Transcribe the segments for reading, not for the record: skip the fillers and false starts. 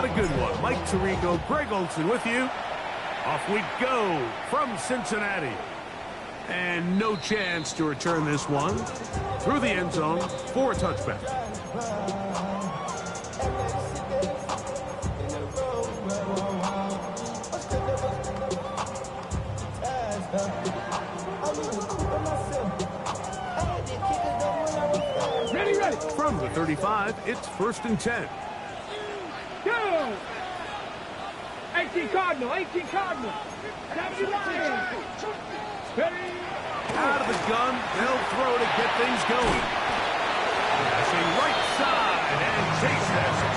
got a good one. Mike Tirico, Greg Olson with you. Off we go from Cincinnati. And no chance to return this one through the end zone for a touchback. Ready. From the 35, it's 1st and 10. Go! 18 Cardinal. 70 Lions. Ready. Out of the gun, they'll throw to get things going. Passing right side, and Chase has it.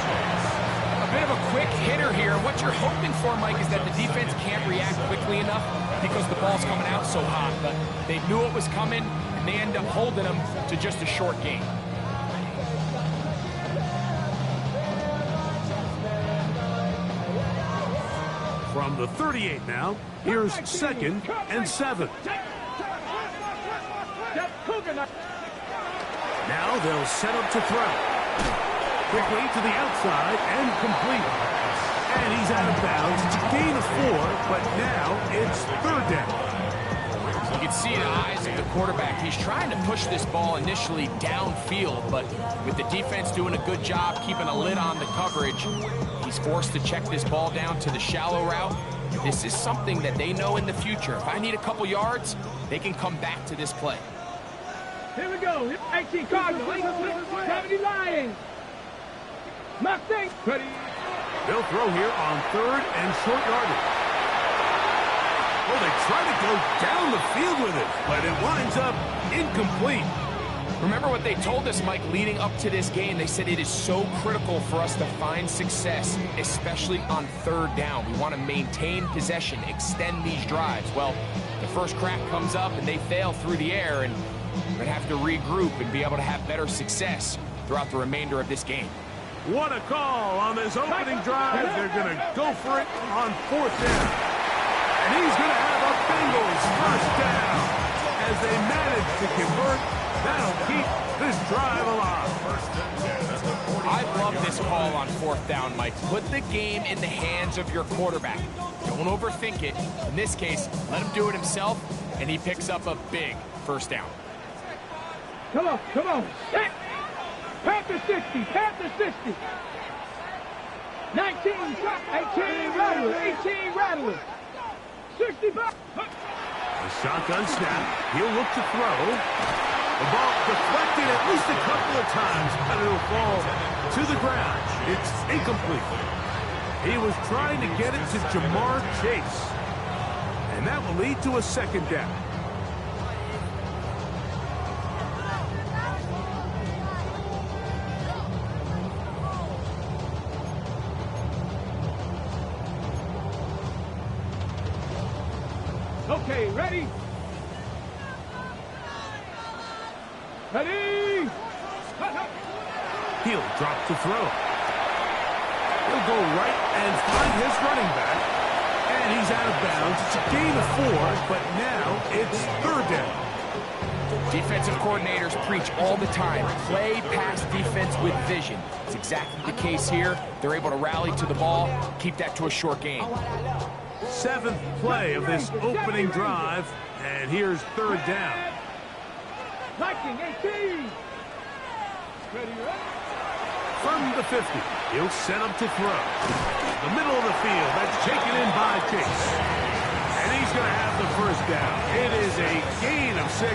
A bit of a quick hitter here. What you're hoping for, Mike, is that the defense can't react quickly enough because the ball's coming out so hot. But they knew it was coming, and they end up holding them to just a short gain. From the 38 now, here's 2nd and 7. Now they'll set up to throw. Quickly to the outside and complete. And he's out of bounds. It's a gain of 4, but now it's 3rd down. You can see the eyes of the quarterback. He's trying to push this ball initially downfield, but with the defense doing a good job keeping a lid on the coverage, he's forced to check this ball down to the shallow route. This is something that they know in the future. If I need a couple yards, they can come back to this play. Here we go. 18 Cardinal. 70 Lions. Mustang. Ready. They'll throw here on 3rd and short yardage. Well, they try to go down the field with it, but it winds up incomplete. Remember what they told us, Mike, leading up to this game. They said it is so critical for us to find success, especially on 3rd down. We want to maintain possession, extend these drives. Well, the first crack comes up and they fail through the air, and we're going to have to regroup and be able to have better success throughout the remainder of this game. What a call on this opening drive. They're going to go for it on 4th down. And he's going to have a Bengals 1st down. As they manage to convert, that'll keep this drive alive. I love this call on 4th down, Mike. Put the game in the hands of your quarterback. Don't overthink it. In this case, let him do it himself, and he picks up a big 1st down. Come on. Panther 60. 19, 18 Rattler. 65. A shotgun snap. He'll look to throw. The ball deflected at least a couple of times, but it'll fall to the ground. It's incomplete. He was trying to get it to Jamar Chase. And that will lead to a 2nd down. Okay, ready? He'll drop to throw. He'll go right and find his running back. And he's out of bounds. It's a gain of 4, but now it's 3rd down. Defensive coordinators preach all the time, play pass defense with vision. It's exactly the case here. They're able to rally to the ball, keep that to a short game. 7th play of this opening drive, and here's 3rd down. Viking 18. From the 50, he'll set up to throw. The middle of the field, that's taken in by Chase. And he's going to have the 1st down. It is a gain of 6.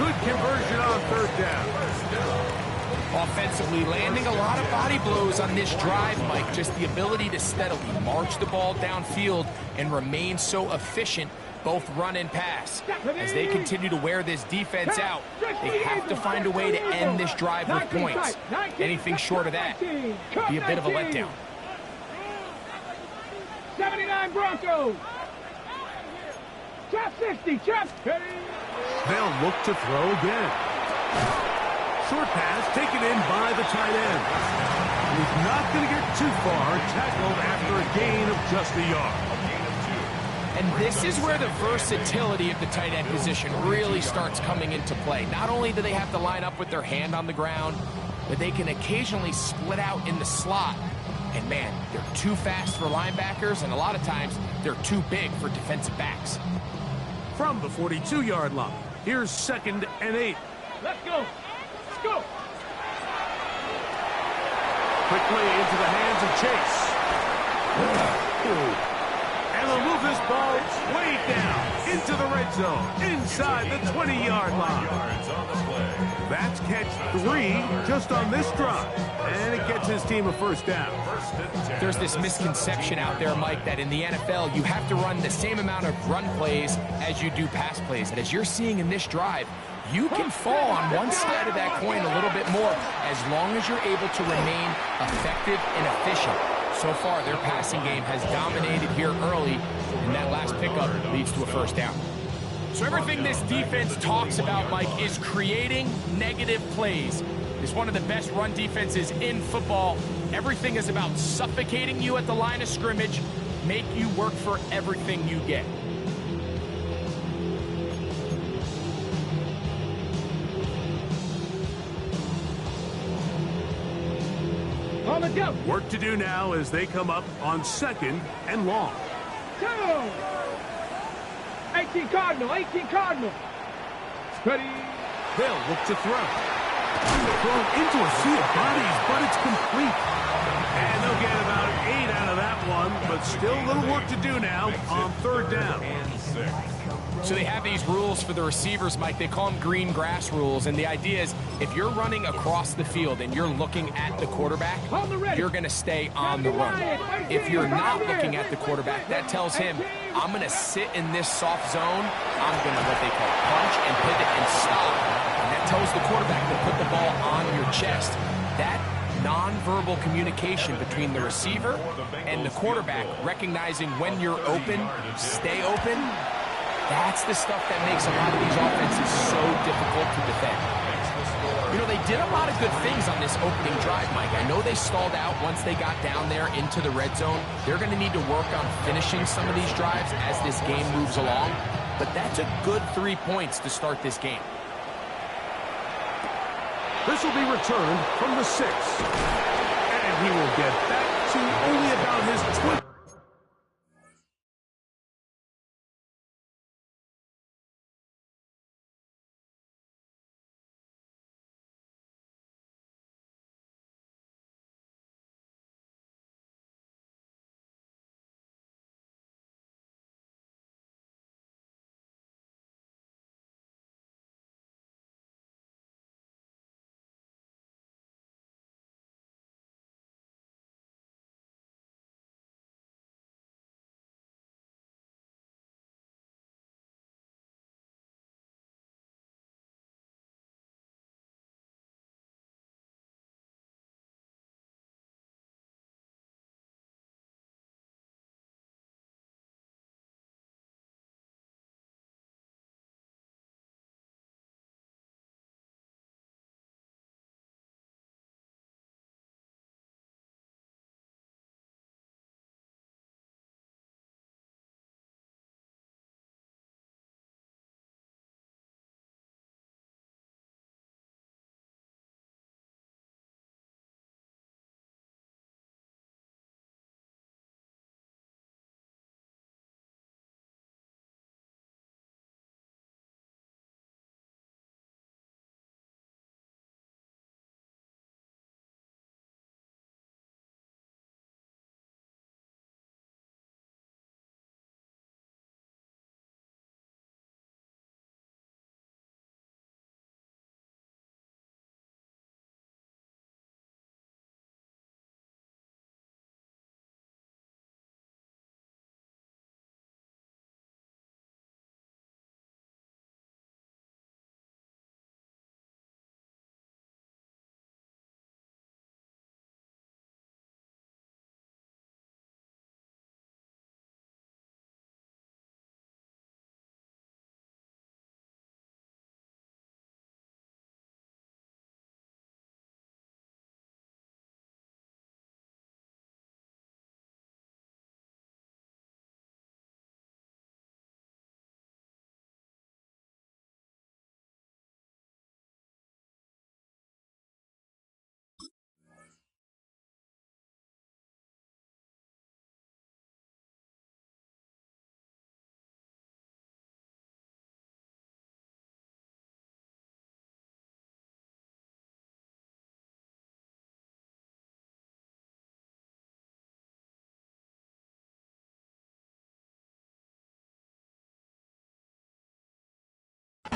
Good conversion on 3rd down. Offensively, landing a lot of body blows on this drive, Mike. Just the ability to steadily march the ball downfield and remain so efficient, both run and pass. As they continue to wear this defense out, they have to find a way to end this drive with points. Anything short of that would be a bit of a letdown. 79 Broncos. Chop 60, chop. They'll look to throw again. Short pass taken in by the tight end. He's not going to get too far, tackled after a gain of just a yard. And this is where the versatility of the tight end position really starts coming into play. Not only do they have to line up with their hand on the ground, but they can occasionally split out in the slot And man, they're too fast for linebackers, and a lot of times they're too big for defensive backs. From the 42-yard line, here's 2nd and 8. Let's go. Let's go. Quickly into the hands of Chase. And they'll move this ball way down into the red zone, inside the 20-yard line. That's catch 3 just on this drive, and it gets his team a first down. There's this misconception out there, Mike, that in the NFL you have to run the same amount of run plays as you do pass plays. And as you're seeing in this drive, you can fall on one side of that coin a little bit more as long as you're able to remain effective and efficient. So far, their passing game has dominated here early, and that last pickup leads to a first down. So everything this defense talks about, Mike, is creating negative plays. It's one of the best run defenses in football. Everything is about suffocating you at the line of scrimmage, make you work for everything you get. On the go. Work to do now as they come up on 2nd and long. 2. 18 Cardinal. 18 Cardinal. Steady. They'll look to throw. Thrown into a sea of bodies, but it's complete. And they'll get about 8 out of that one, but still a little work to do now on 3rd down. So they have these rules for the receivers, Mike. They call them green grass rules. And the idea is if you're running across the field and you're looking at the quarterback, you're going to stay on the run. If you're not looking at the quarterback, that tells him, I'm going to sit in this soft zone. I'm going to what they call punch and pivot and stop. And that tells the quarterback to put the ball on your chest. That nonverbal communication between the receiver and the quarterback, recognizing when you're open, stay open, that's the stuff that makes a lot of these offenses so difficult to defend. You know, they did a lot of good things on this opening drive, Mike. I know they stalled out once they got down there into the red zone. They're going to need to work on finishing some of these drives as this game moves along. But that's a good 3 points to start this game. This will be returned from the 6. And he will get back to only about his 20.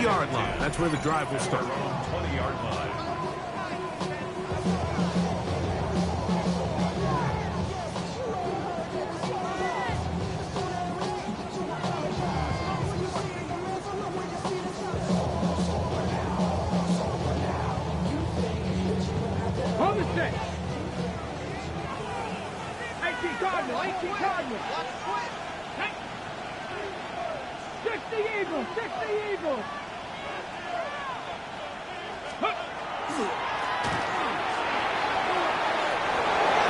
20-yard line. That's where the drive will start. 20-yard line. On the set. 18 Cardinal, 18 Cardinal. 60 Eagles, 60 Eagles.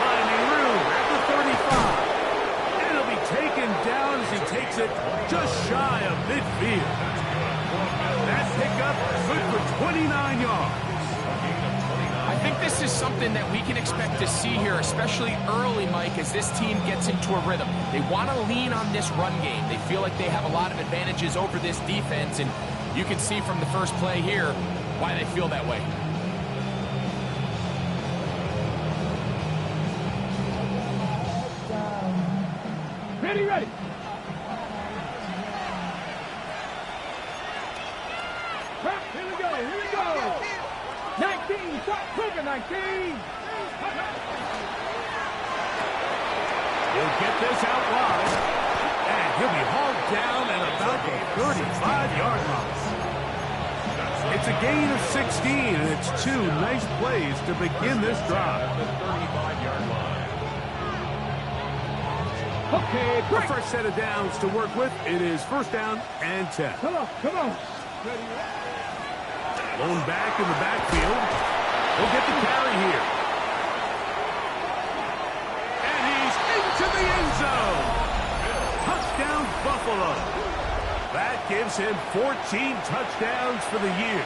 Finding room at the 35. And he'll be taken down as he takes it just shy of midfield. That pickup good for 29 yards. I think this is something that we can expect to see here, especially early, Mike, as this team gets into a rhythm. They want to lean on this run game. They feel like they have a lot of advantages over this defense, and you can see from the first play here why they feel that way. Ready, ready. Here we go, here we go. 19, stop cooking, 19. He'll get this out wide, and he'll be hauled down at about the 35-yard line. It's a gain of 16, and it's two nice plays to begin this drive. The 35-yard line. Okay, The break. first set of downs to work with, it is first down and 10. Come on, come on. Blown back in the backfield. He'll get the carry here. And he's into the end zone. Touchdown, Buffalo. That gives him 14 touchdowns for the year.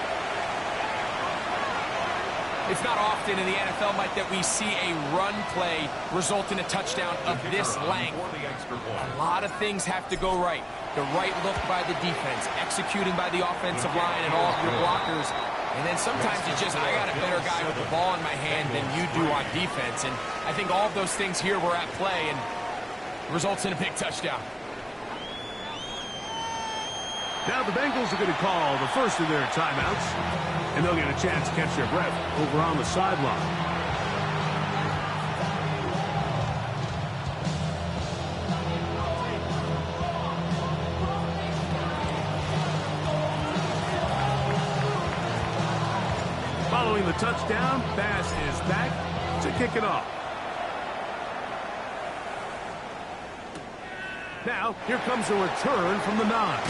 It's not often in the NFL, Mike, that we see a run play result in a touchdown of this length. A lot of things have to go right. The right look by the defense, executing by the offensive line and all of your blockers. And then sometimes it's just, I got a better guy with the ball in my hand than you do on defense. And I think all of those things here were at play and results in a big touchdown. Now the Bengals are going to call the first of their timeouts, and they'll get a chance to catch their breath over on the sideline. Following the touchdown, Bass is back to kick it off. Now, here comes a return from the 9.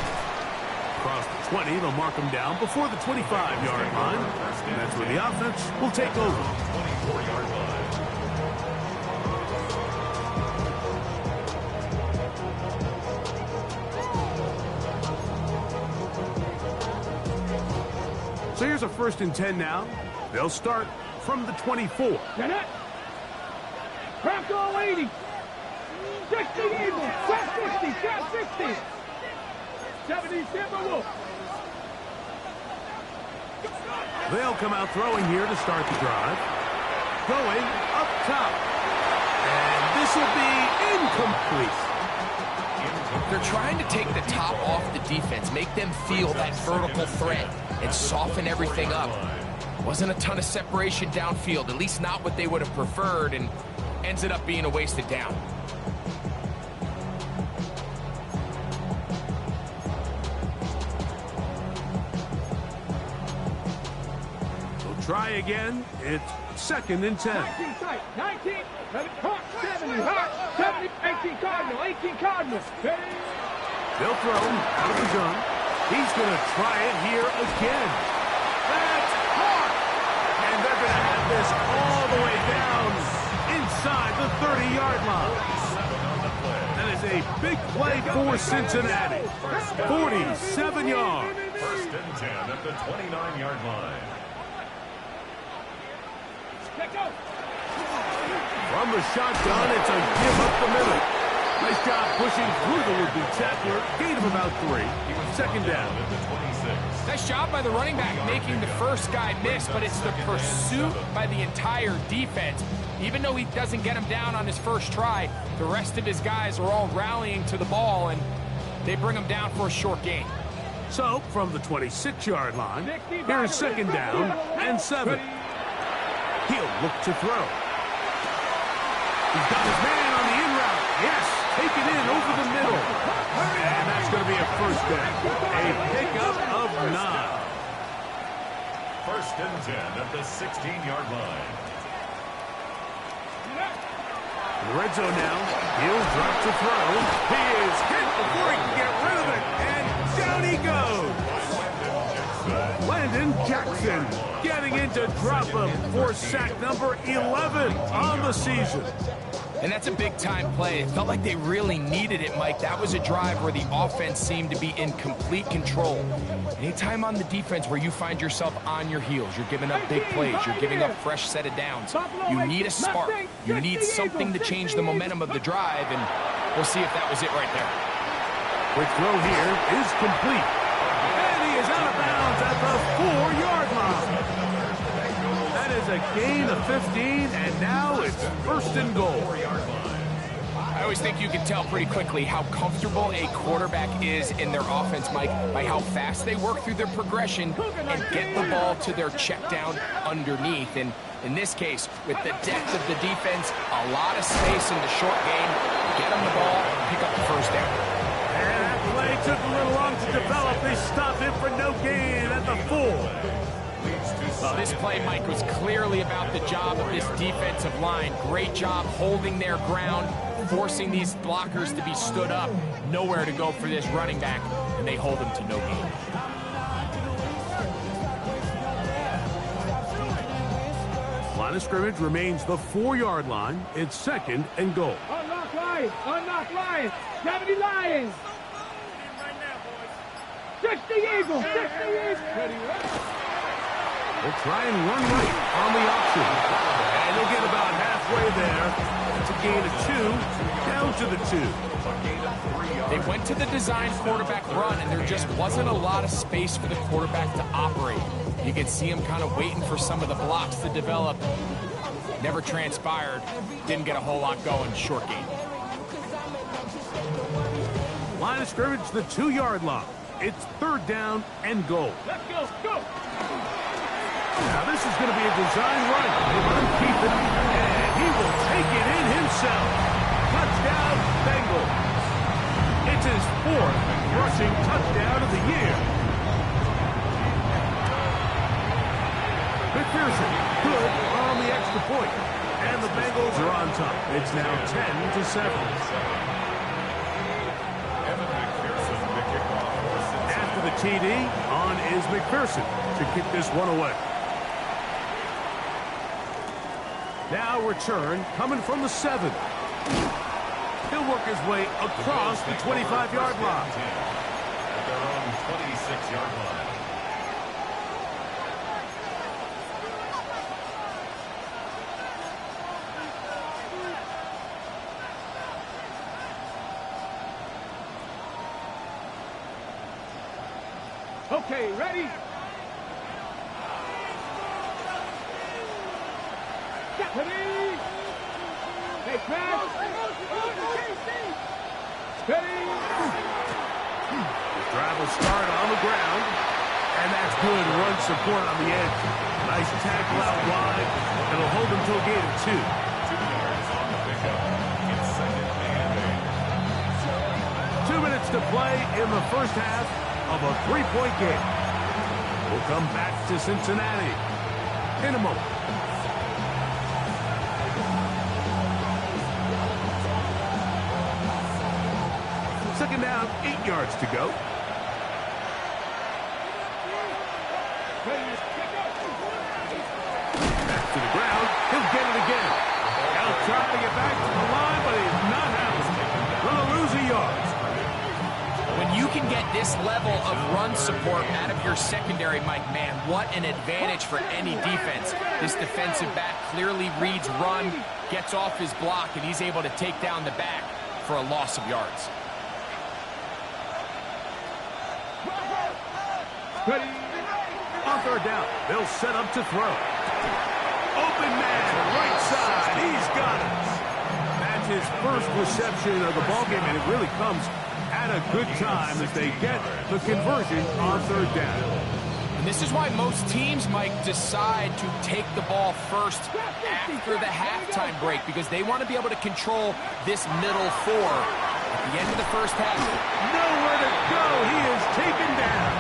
Across the 20, they'll mark him down before the 25-yard line. And that's where the offense will take over. 24-yard line. So here's a 1st and 10 now. They'll start from the 24. Janet. Crack all 80. 60 Eagles. Shot 60. Shot 60. 70 Timberwolves. They'll come out throwing here to start the drive. Going up top. And this will be incomplete. They're trying to take the top off the defense, make them feel that vertical threat, and soften everything up. Wasn't a ton of separation downfield, at least not what they would have preferred, and ends up being a wasted down. They'll try again. It's 2nd and 10. 19 tight. 19. Hot. 70. Hot. 70. 18 Cardinal. 18 Cardinal. They'll throw out of the gun. He's going to try it here again. That's hard. And they're going to have this all the way down inside the 30-yard line. That is a big play for Cincinnati. 47 yards. 1st and 10 at the 29-yard line. From the shotgun, it's a give up the middle. Nice job pushing through the would-be tackler. Gain of about 3. 2nd down. At the 26. Nice job by the running back making the first guy miss, but it's the pursuit by the entire defense. Even though he doesn't get him down on his first try, the rest of his guys are all rallying to the ball, and they bring him down for a short gain. So, from the 26-yard line, here's second down and 7. He'll look to throw. He's got his man on the in route. Yes, take it in over the middle. And that's going to be a first down. A pickup of 9. First and 10 at the 16-yard line. In the red zone now. He'll drop to throw. He is hit before he can get rid of it. And down he goes. Landon Jackson getting into drop him for sack number 11 on the season. And that's a big-time play. It felt like they really needed it, Mike. That was a drive where the offense seemed to be in complete control. Anytime on the defense where you find yourself on your heels, you're giving up big plays, you're giving up fresh set of downs, you need a spark. You need something to change the momentum of the drive, and we'll see if that was it right there. Quick throw here is complete. And he is out of bounds at the 4-yard line. That is a gain of 15, and now it's first and goal. I always think you can tell pretty quickly how comfortable a quarterback is in their offense, Mike, by how fast they work through their progression and get the ball to their check down underneath. And in this case, with the depth of the defense, a lot of space in the short game, get them the ball, pick up the first down. And that play took a little long to develop. They stopped it for no gain at the 4. This play, Mike, was clearly about the job of this defensive line. Great job holding their ground, forcing these blockers to be stood up. Nowhere to go for this running back, and they hold him to no gain. Line of scrimmage remains the 4-yard line. It's second and goal. Unlock Lions! Unlock Lions! 70 Lions! 60 Eagles! 60 Eagles! They'll try and run right on the option. And they'll get about halfway there. It's a gain of 2, down to the 2. They went to the design quarterback run, and there just wasn't a lot of space for the quarterback to operate. You could see him kind of waiting for some of the blocks to develop. Never transpired. Didn't get a whole lot going. Short game. Line of scrimmage, the 2-yard line. It's third down and goal. Let's go! Go! Now this is going to be a design run. They let him keep it, and he will take it in himself. Touchdown, Bengals. It's his 4th rushing touchdown of the year. McPherson, good on the extra point. And the Bengals are on top. It's now 10-7. After the TD, on is McPherson to kick this one away. Now return coming from the 7. He'll work his way across the 25-yard line. At their own 26-yard line. Okay, ready? Ready? Hey, pass! Ready? The drive will start on the ground, and that's good run support on the edge. Nice tackle out wide. It'll hold them to a gain of 2. 2 yards on the pickup. It's second and 8. 2 minutes to play in the first half of a 3-point game. We'll come back to Cincinnati in a moment. Second down, 8 yards to go. Back to the ground. He'll get it again. Now trying to get back to the line, but he's not out. Gonna lose a yard. When you can get this level of run support out of your secondary, Mike, man, what an advantage for any defense. This defensive back clearly reads run, gets off his block, and he's able to take down the back for a loss of yards. Ready? On third down, they'll set up to throw. Open man, right side, he's got it. And It's his first reception of the ballgame, and it really comes at a good time as they get the conversion on third down. And this is why most teams, Mike, decide to take the ball first after the halftime break, because they want to be able to control this middle four at the end of the first half. Nowhere to go. He is taken down.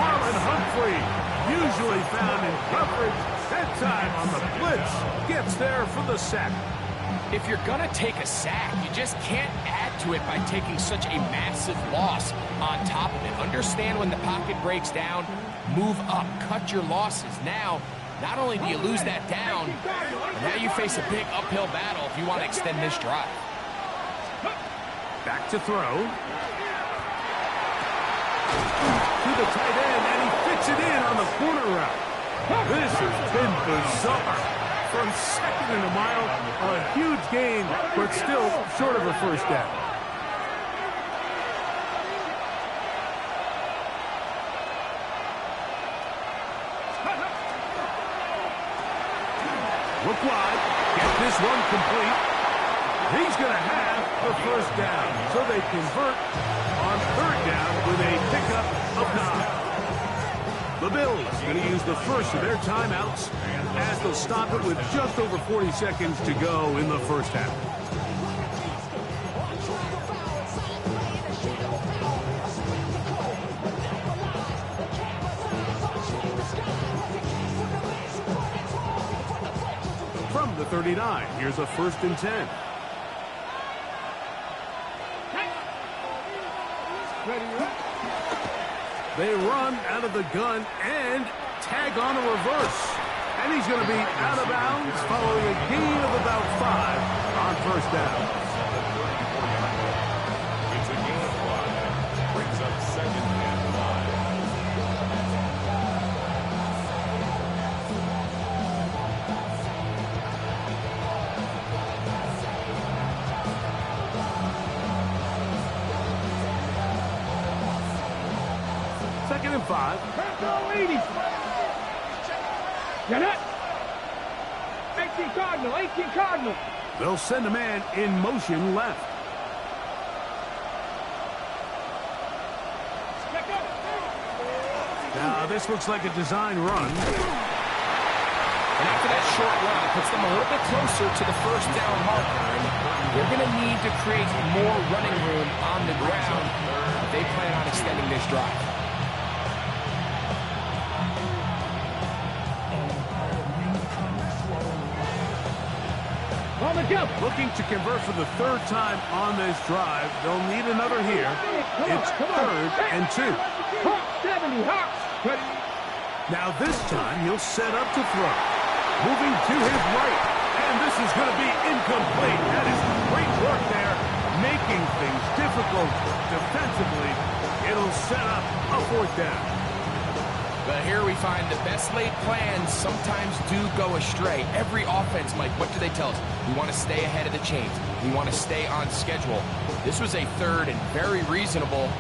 Marlon Humphrey, usually found in coverage, that time on the blitz, gets there for the sack. If you're going to take a sack, you just can't add to it by taking such a massive loss on top of it. Understand when the pocket breaks down, move up, cut your losses. Now, not only do you lose that down, now you face a big uphill battle if you want to extend this drive. Back to throw. To the tight end, and he fits it in on the corner route. This has been bizarre. From second and a mile, a huge gain, but still short of a first down. Look wide, get this one complete. He's going to have the first down, so they convert on third down with a pickup of 9. The Bills going to use the first of their timeouts as they'll stop it with just over 40 seconds to go in the first half. From the 39, here's a 1st and 10. They run out of the gun and tag on a reverse. And he's going to be out of bounds following a gain of about 5 on first down. It's a gain of 5. Brings up 2nd and 5. 2nd and 5. 80. Get it. 18 Cardinal, 18 Cardinal. They'll send a man in motion left. Now this looks like a design run. And after that short run, it puts them a little bit closer to the first down marker. And they're going to need to create more running room on the ground if they plan on extending this drive. Looking to convert for the 3rd time on this drive. They'll need another here. It's 3rd and 2. 70, Now this time he'll set up to throw. Moving to his right. And this is going to be incomplete. That is great work there, making things difficult defensively. It'll set up a 4th down. But here we find the best laid plans sometimes do go astray. Every offense, Mike, what do they tell us? We want to stay ahead of the chains. We want to stay on schedule. This was a 3rd and very reasonable.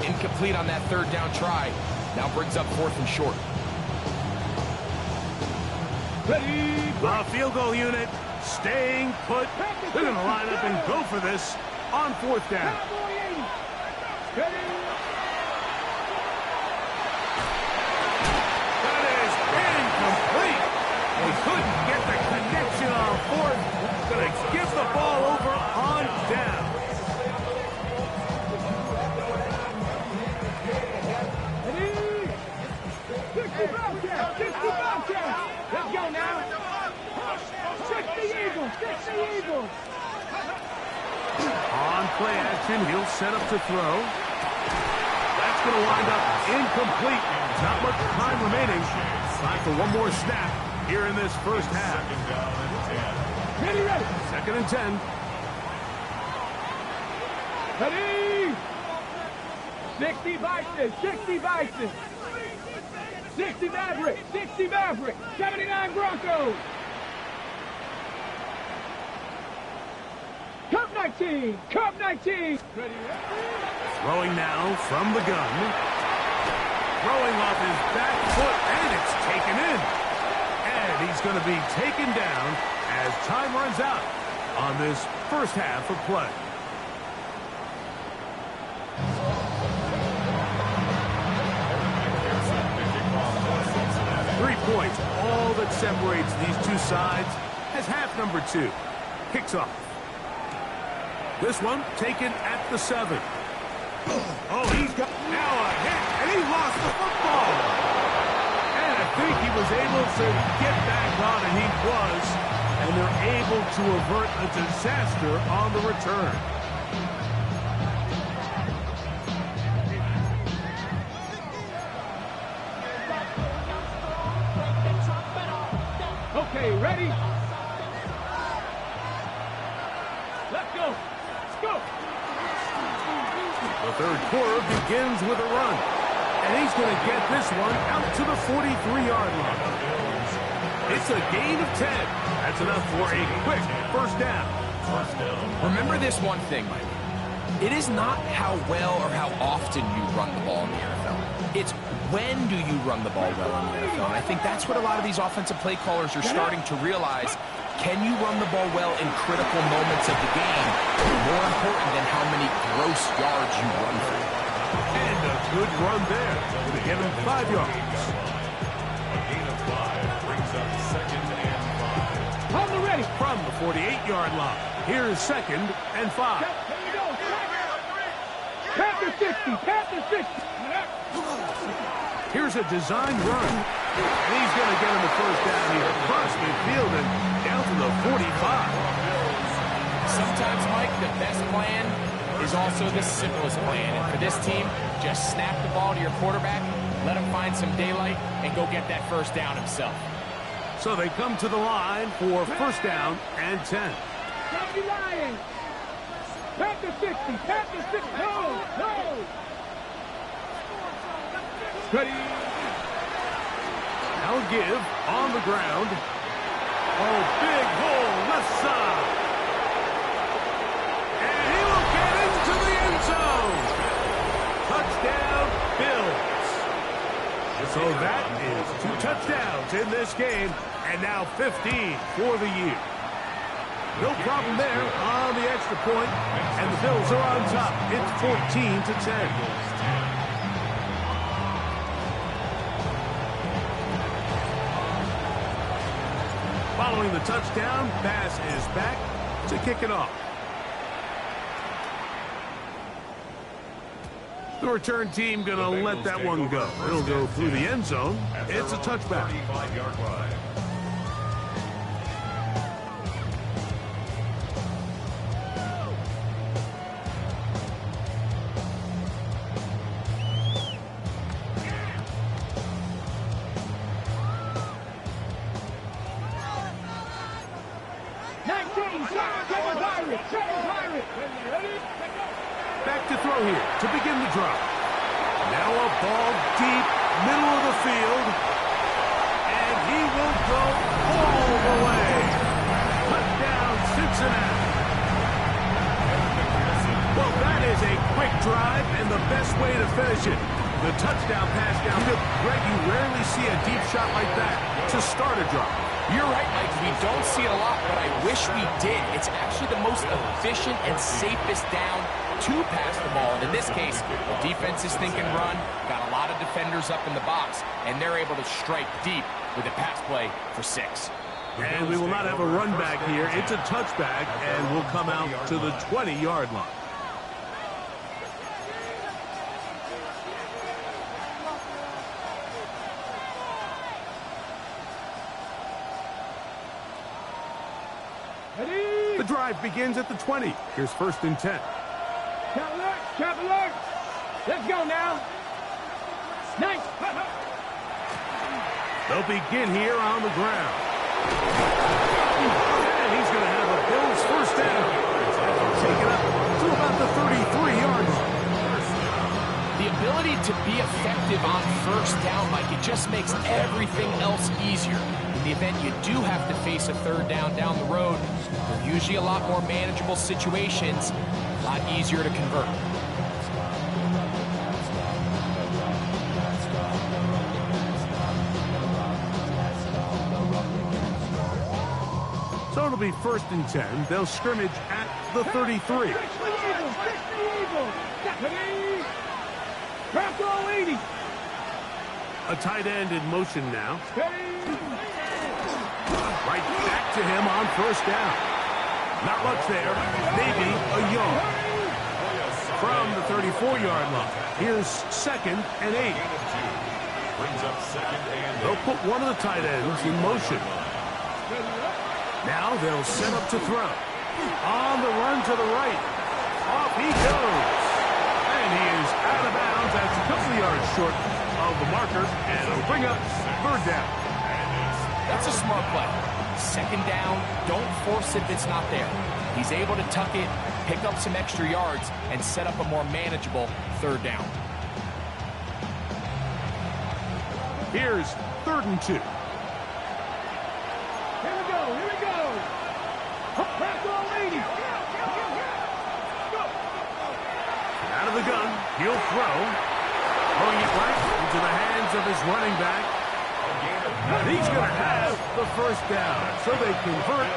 Incomplete on that 3rd down try. Now brings up 4th and short. The field goal unit staying put. They're going to line up and go for this on 4th down. They couldn't get the connection on 4th. Going to give the ball over on down. Let's go now. 60 Eagles, 60 Eagles. On play action, he'll set up to throw. That's going to wind up incomplete. Not much time remaining. Time for one more snap here in this first half. 2nd and 10. Ready? 60 Bison, 60 Bison. 60 Maverick, 60 Maverick, 79 Broncos. Cup 19, Cup 19. Throwing now from the gun. Throwing off his back foot, and it's taken in. And he's going to be taken down as time runs out. on this first half of play. Points, all that separates these two sides, as half number 2 kicks off. This one taken at the 7. Oh, he's got now a hit, and he lost the football. And I think he was able to get back on, and he was, and they're able to avert a disaster on the return. Okay, ready? Let's go. Let's go. The third quarter begins with a run. And he's going to get this one out to the 43-yard line. It's a gain of 10. That's enough for a quick first down. Remember this one thing, Mike. It is not how well or how often you run the ball in the NFL. It's when do you run the ball well in the NFL. And I think that's what a lot of these offensive play callers are starting to realize. Can you run the ball well in critical moments of the game? More important than how many gross yards you run for. And a good run there. Going to get him 5 yards. A gain of 5 brings up 2nd and 5. On the ready. From the 48-yard line. Here's 2nd and 5. Here we go. Panther 60. Panther 60. Here's a design run. And he's going to get him the first down here. Across midfield and down to the 45. Sometimes, Mike, the best plan is also the simplest plan. And for this team, just snap the ball to your quarterback, let him find some daylight, and go get that first down himself. So they come to the line for first down and 10. Don't lying. Panther 60. Panther 60. No. No. Ready. Now give on the ground. Oh, big hole left side. And he will get into the end zone. Touchdown, Bills. So that is 2 touchdowns in this game, and now 15 for the year. No problem there on the extra point, and the Bills are on top. It's 14-10. Following the touchdown, pass is back to kick it off. The return team going to let that one go. It'll go through the end zone. It's a touchback. 35-yard line. Back to throw here to begin the drive. Now a ball deep, middle of the field. And he will go all the way. Touchdown, Cincinnati. Well, that is a quick drive and the best way to finish it. The touchdown pass down. Greg, you rarely see a deep shot like that to start a drive. You're right, Mike. We don't see it a lot, but I wish we did. It's actually the most efficient and safest down to pass the ball. And in this case, the defense is thinking run, got a lot of defenders up in the box, and they're able to strike deep with a pass play for 6. And we will not have a run back here. It's a touchback, and we'll come out to the 20-yard line. The drive begins at the 20. Here's 1st and 10. Cap alert. Let's go now. Nice. They'll begin here on the ground. And he's going to have a Bills first down. Take it up to about the 33-yard line. The ability to be effective on first down, Mike, it just makes everything else easier. In the event you do have to face a 3rd down the road, they're usually a lot more manageable situations, a lot easier to convert. So to be 1st and 10. They'll scrimmage at the 33. Fix the Eagles. Stephanie. Craft all 80. A tight end in motion now. Steady. Right back to him on 1st down. Not much there. Maybe a yard. From the 34-yard line. Here's 2nd and 8. Brings up 2nd and 8. They'll put one of the tight ends in motion. Now they'll set up to throw. On the run to the right. Off he goes. And he is out of bounds. That's a couple of yards short of the marker. And it'll bring up 3rd down. That's a smart play. 2nd down, don't force it if it's not there. He's able to tuck it, pick up some extra yards, and set up a more manageable 3rd down. Here's 3rd and 2. Here we go. Craft all 80. Out of the gun, he'll throw. Throwing it right into the hands of his running back. He's going to have the 1st down. So they convert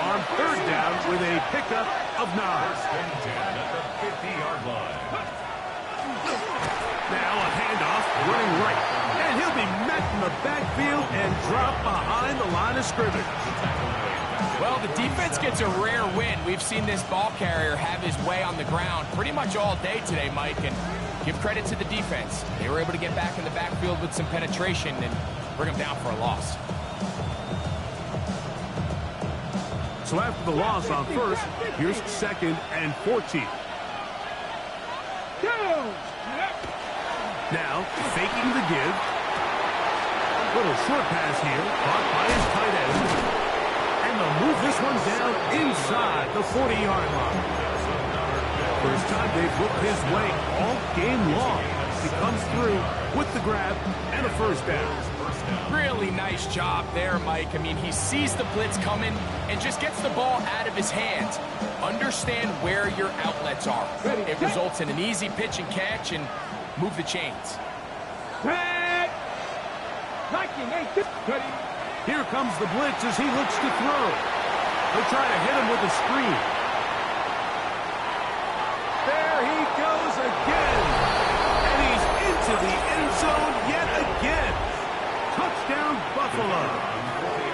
on 3rd down with a pickup of 9. 1st and 10 at the 50-yard line. Now a handoff, running right. And he'll be met in the backfield and dropped behind the line of scrimmage. Well, the defense gets a rare win. We've seen this ball carrier have his way on the ground pretty much all day today, Mike, and give credit to the defense. They were able to get back in the backfield with some penetration and bring them down for a loss. So after the loss on 1st, here's 2nd and 14. Now, faking the give. Little short pass here, caught by his tight end. And they'll move this one down inside the 40-yard line. First time they've looked his way all game long. He comes through with the grab and a 1st down. Really nice job there, Mike. I mean, he sees the blitz coming and just gets the ball out of his hands. Understand where your outlets are. It results in an easy pitch and catch and move the chains. Here comes the blitz as he looks to throw. They'll try to hit him with a screen. There he goes again. And he's into the end zone yet again. Touchdown, Buffalo.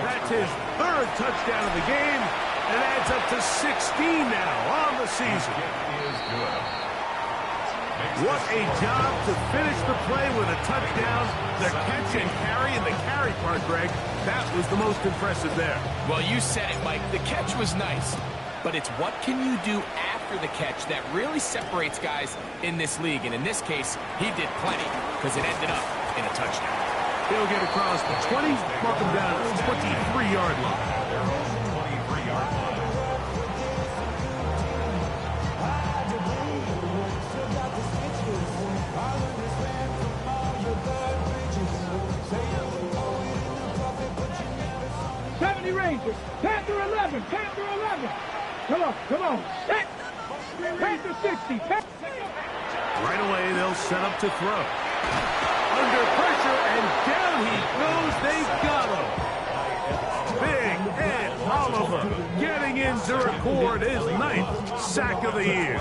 That's his 3rd touchdown of the game, and it adds up to 16 now on the season. What a job to finish the play with a touchdown. The catch and carry, and the carry part, Greg, that was the most impressive there. Well, you said it, Mike. The catch was nice, but it's what can you do after the catch that really separates guys in this league. And in this case, he did plenty because it ended up in a touchdown. He'll get across the 20, mark him down at the 23-yard line. 23-yard line. Rangers. Panther 11. Panther 11. Come on. Panther 60. Right away, they'll set up to throw. Under pressure, and down he goes. They've got him. Big Ed Oliver getting in to record his 9th sack of the year.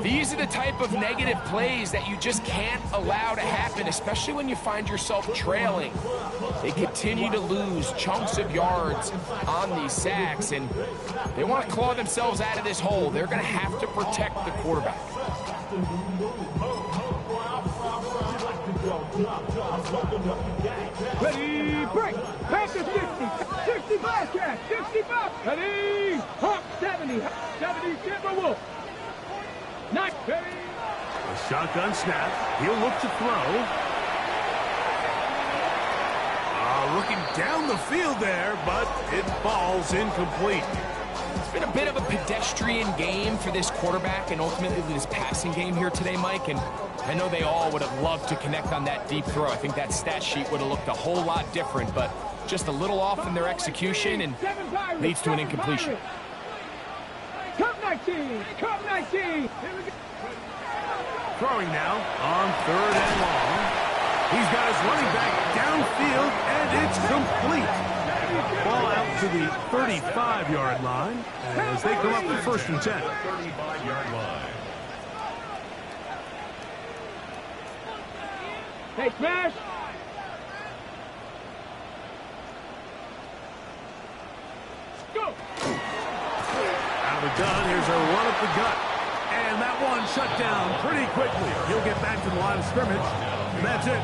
These are the type of negative plays that you just can't allow to happen, especially when you find yourself trailing. They continue to lose chunks of yards on these sacks, and they want to claw themselves out of this hole. They're going to have to protect the quarterback. Ready, break. Panther 60. 65 catch. 65. Ready, Hawk 70. 70 Timberwolf. Not ready. A shotgun snap. He'll look to throw. Looking down the field there, but it falls incomplete. It's been a bit of a pedestrian game for this quarterback and ultimately this passing game here today, Mike. And I know they all would have loved to connect on that deep throw. I think that stat sheet would have looked a whole lot different, but just a little off in their execution and leads to an incompletion. Cup 19. Cup 19. Throwing now on 3rd and long. He's got his running back downfield, and it's complete. Ball out to the 35-yard line as they come up with 1st and 10. 35-yard line. Hey, smash. Go. Out of the gun, here's a run up the gut. And that one shut down pretty quickly. He'll get back to the line of scrimmage, and that's it.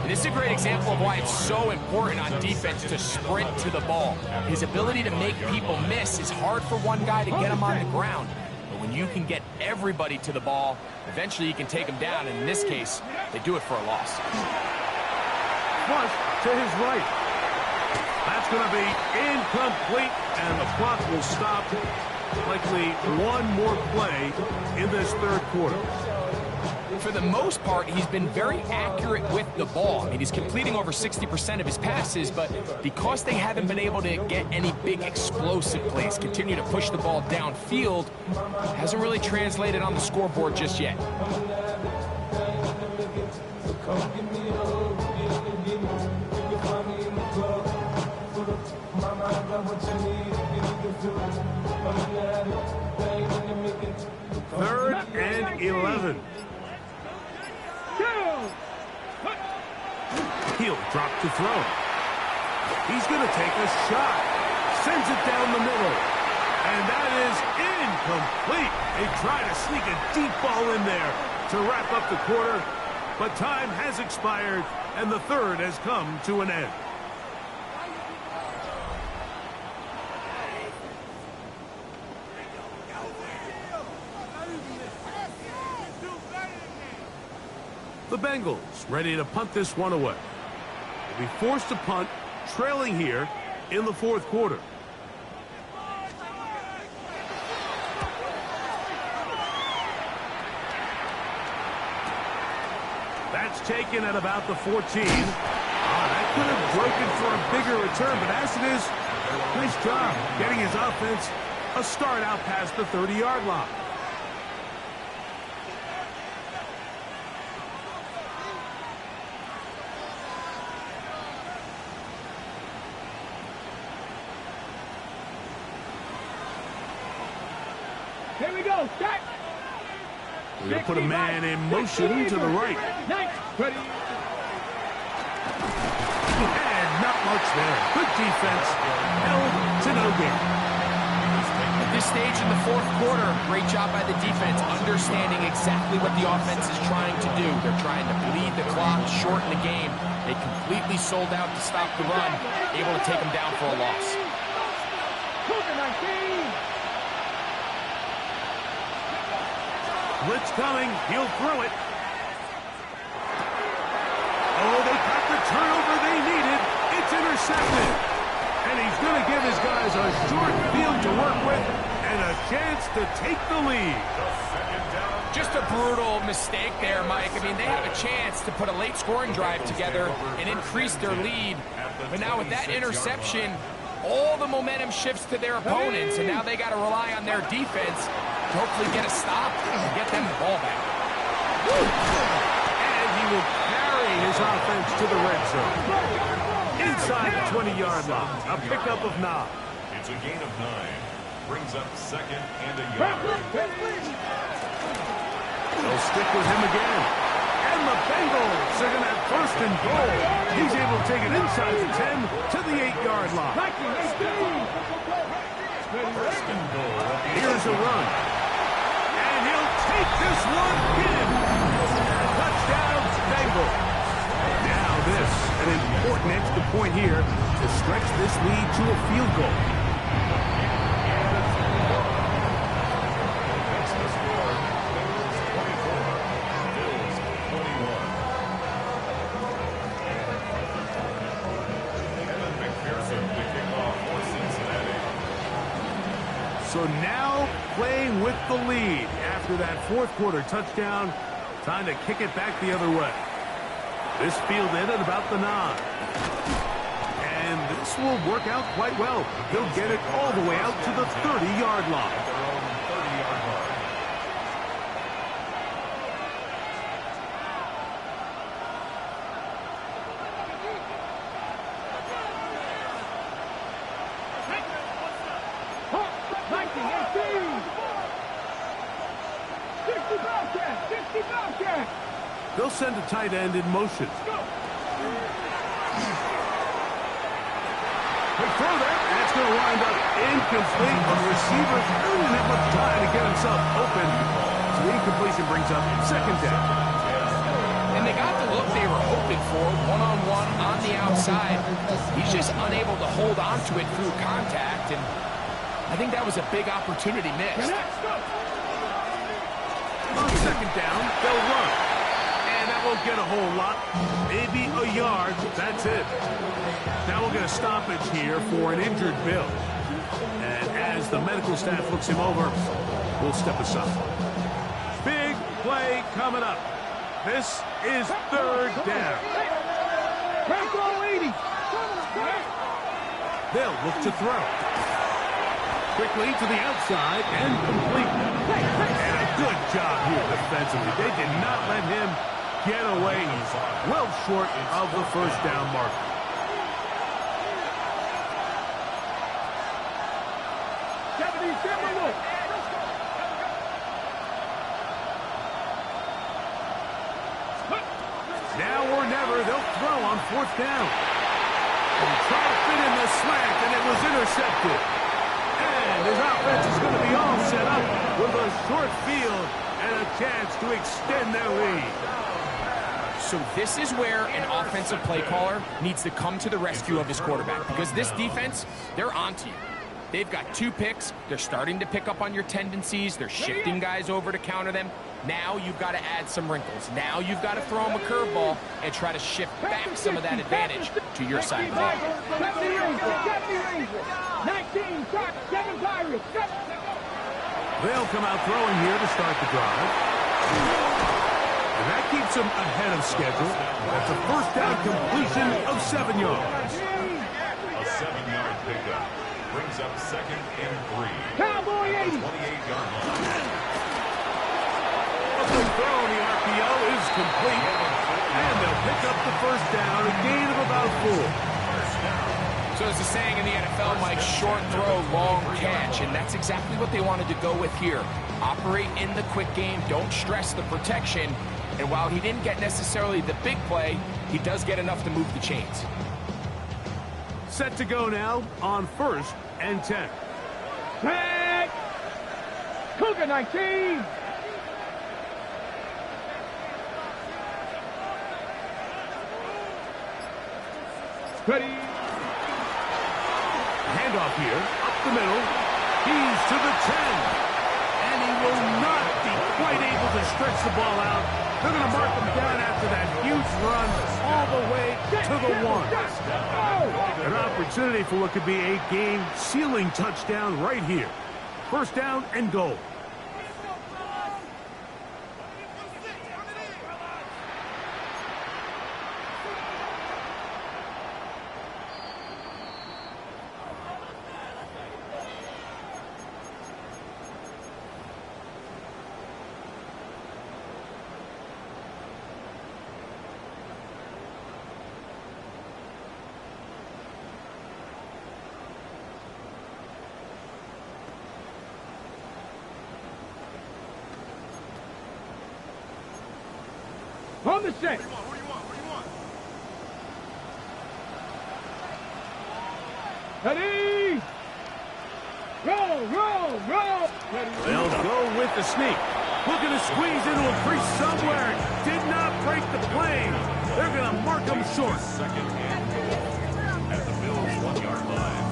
This is a great example of why it's so important on defense to sprint to the ball. His ability to make people miss is hard for one guy to get him on the ground. But when you can get everybody to the ball, eventually you can take them down. And in this case, they do it for a loss. Flush to his right. That's going to be incomplete, and the clock will stop. Likely one more play in this 3rd quarter. For the most part, he's been very accurate with the ball. I mean, he's completing over 60% of his passes, but because they haven't been able to get any big explosive plays, continue to push the ball downfield, hasn't really translated on the scoreboard just yet. Third and 11. He'll drop to throw. He's going to take a shot. Sends it down the middle. And that is incomplete. They try to sneak a deep ball in there to wrap up the quarter. But time has expired, and the 3rd has come to an end. The Bengals ready to punt this one away. They'll be forced to punt, trailing here in the 4th quarter. That's taken at about the 14. That could have broken for a bigger return, but as it is, nice job getting his offense a start out past the 30-yard line. Here we go. Start. We're going to put a man in motion to the right. Ready. And not much there. Good defense. Held to no gain. At this stage in the 4th quarter, great job by the defense, understanding exactly what the offense is trying to do. They're trying to bleed the clock, shorten the game. They completely sold out to stop the run, able to take them down for a loss. Blitz coming. He'll throw it. Oh, they got the turnover they needed. It's intercepted. And he's going to give his guys a short field to work with and a chance to take the lead. Just a brutal mistake there, Mike. I mean, they have a chance to put a late scoring drive together and increase their lead. But now with that interception, all the momentum shifts to their opponents, and now they got to rely on their defense to hopefully get a stop and get them the ball back. And he will carry his offense to the red zone. Inside the 20-yard line, a pickup of 9. It's a gain of 9. Brings up 2nd and a yard. They'll stick with him again. And the Bengals are going to have 1st and goal. He's able to take it inside the 10 to the 8-yard line. 1st and goal. Here's a run. And he'll take this one in. Touchdown, Bengals. Now this, an important extra point here to stretch this lead to a field goal. So now playing with the lead after that 4th quarter touchdown. Time to kick it back the other way. This field in at about the 9. And this will work out quite well. He'll get it all the way out to the 30-yard line. They'll send a tight end in motion. Quick throw there. That's going to wind up incomplete. The receiver didn't have much time to get himself open. So the incompletion brings up second down. And they got the look they were hoping for, one-on-one on the outside. He's just unable to hold on to it through contact, and I think that was a big opportunity missed. On second down, they'll run. And that won't get a whole lot. Maybe a yard. That's it. Now we'll get a stoppage here for an injured Bill. And as the medical staff looks him over, we'll step aside. Big play coming up. This is third down. They'll look to throw. Quickly to the outside and complete. And a good job here defensively. They did not let him get away. He's well short of the first down marker. Now or never, they'll throw on fourth down. And try to fit in the slant, and it was intercepted. And his offense is going to be all set up with a short field and a chance to extend their lead. So this is where an offensive play caller needs to come to the rescue of his quarterback, because this defense, they're onto you. They've got 2 picks. They're starting to pick up on your tendencies. They're shifting guys over to counter them. Now you've got to add some wrinkles. Now you've got to throw them a curveball and try to shift back some of that advantage to your side of the ball. 19, 7 Pirates. They'll come out throwing here to start the drive. And that keeps them ahead of schedule. That's a first down completion of 7 yards. A 7-yard pickup brings up second and 3. Cowboy 80. 28-yard line. A quick throw on the RPO is complete. And they'll pick up the first down, a gain of about 4. So as the saying in the NFL, Mike, short throw, long catch, and that's exactly what they wanted to go with here. Operate in the quick game, don't stress the protection, and while he didn't get necessarily the big play, he does get enough to move the chains. Set to go now on first and 10. Tag. Cougar 19. Ready. Handoff here, up the middle. He's to the 10. And he will not be quite able to stretch the ball out. They're going to mark him down after that huge run all the way to the 1. An opportunity for what could be a game-sealing touchdown right here. First down and goal. On the set. Ready. Roll. They'll go with the sneak. Looking to squeeze into a crease somewhere. Did not break the plane. They're going to mark him short. Second and goal at the Bills' 1-yard line.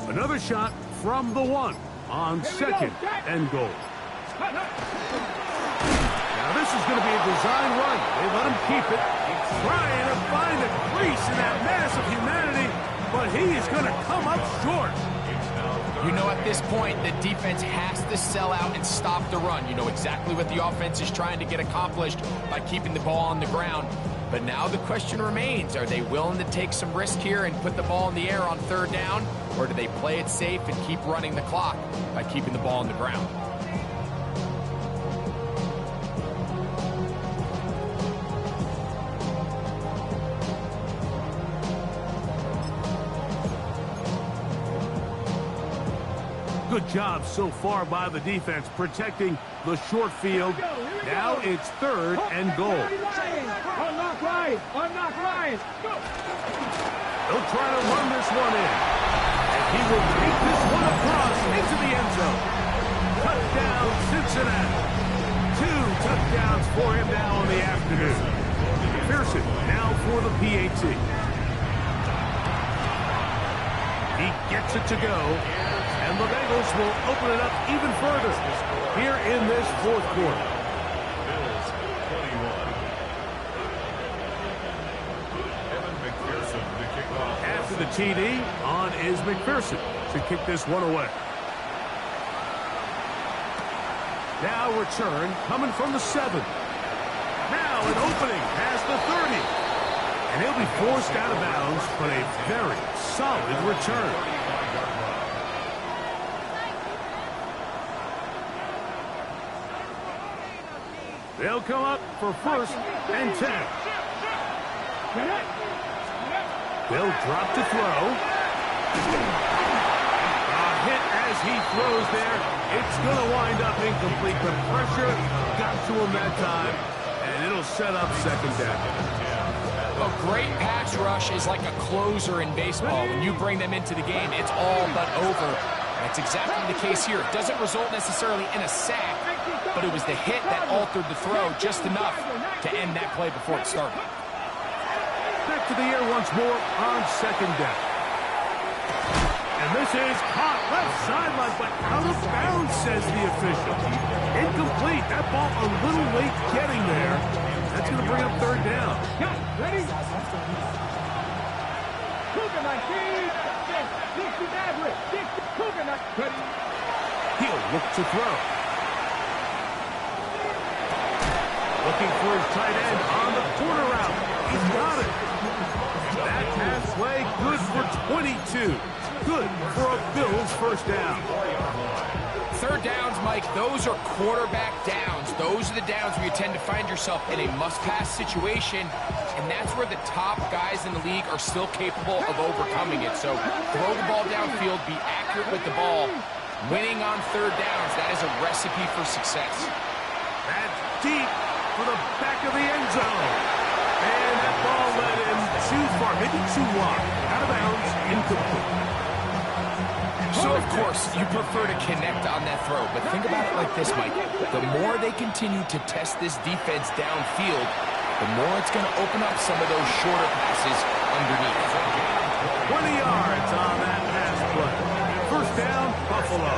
Another shot from the 1 on second and goal. Now this is going to be a design run. They let him keep it. Trying to find a crease in that mass of humanity, but he is going to come up short. You know, at this point, the defense has to sell out and stop the run. You know exactly what the offense is trying to get accomplished by keeping the ball on the ground. But now the question remains, are they willing to take some risk here and put the ball in the air on third down, or do they play it safe and keep running the clock by keeping the ball on the ground? Good job so far by the defense protecting the short field. Now it's 3rd and goal. Unlock Ryan. Unlock Ryan. Go. They'll try to run this one in. And he will take this one across into the end zone. Touchdown, Cincinnati. 2 touchdowns for him now on the afternoon. Pearson now for the PAT. He gets it to go. And the Bengals will open it up even further here in this 4th quarter. Bills 21. Evan McPherson to kick off. After the TD, on is McPherson to kick this one away. Now return coming from the 7. Now an opening past the 30. And he'll be forced out of bounds, but a very solid return. They'll come up for 1st and 10. They'll drop to throw. A hit as he throws there. It's going to wind up incomplete. The pressure got to him that time, and it'll set up 2nd down. A great pass rush is like a closer in baseball. When you bring them into the game, it's all but over. That's exactly the case here. It doesn't result necessarily in a sack, but it was the hit that altered the throw just enough to end that play before it started. Back to the air once more on 2nd down. And this is caught left sideline, but out of bounds, says the official. Incomplete. That ball a little late getting there. That's going to bring up 3rd down. Ready? Cougar 19. 60 Maverick. 60 Cougar 19. He'll look to throw. Looking for his tight end on the corner route. He's got it. That pass play good for 22. Good for a Bills 1st down. 3rd downs, Mike, those are quarterback downs. Those are the downs where you tend to find yourself in a must-pass situation, and that's where the top guys in the league are still capable of overcoming it. So throw the ball downfield, be accurate with the ball. Winning on 3rd downs, that is a recipe for success. That's deep for the back of the end zone. And that ball led him too far, maybe too wide. Out of bounds, incomplete. So, of course, you prefer to connect on that throw, but think about it like this, Mike. The more they continue to test this defense downfield, the more it's going to open up some of those shorter passes underneath. 20 yards on that pass play. 1st down, Buffalo.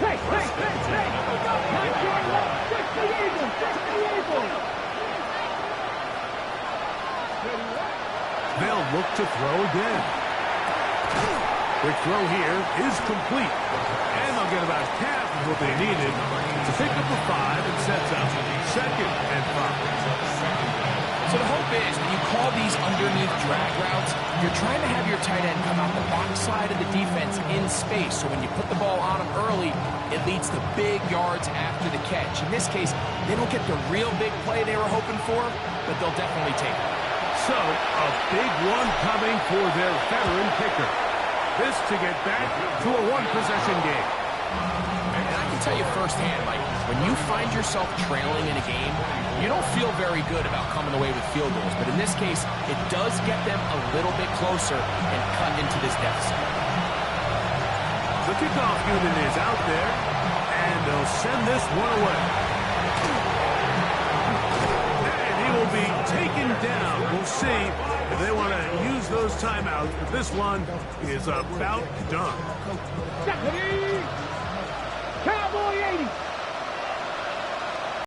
Hey! 60 Eagles! 60 Eagles! They'll look to throw again. Their throw here is complete. And they'll get about half of what they needed to pick up the 5 and sets up 2nd and 5. So the hope is when you call these underneath drag routes, you're trying to have your tight end come out the backside of the defense in space. So when you put the ball on him early, it leads to big yards after the catch. In this case, they don't get the real big play they were hoping for, but they'll definitely take it. So a big one coming for their veteran kicker. This to get back to a 1-possession game. And I can tell you firsthand, Mike, when you find yourself trailing in a game, you don't feel very good about coming away with field goals. But in this case, it does get them a little bit closer and cut into this deficit. The kickoff unit is out there, and they'll send this one away. And he will be taken down. We'll see if they want to use those timeouts, but this one is about done. Cowboy 80.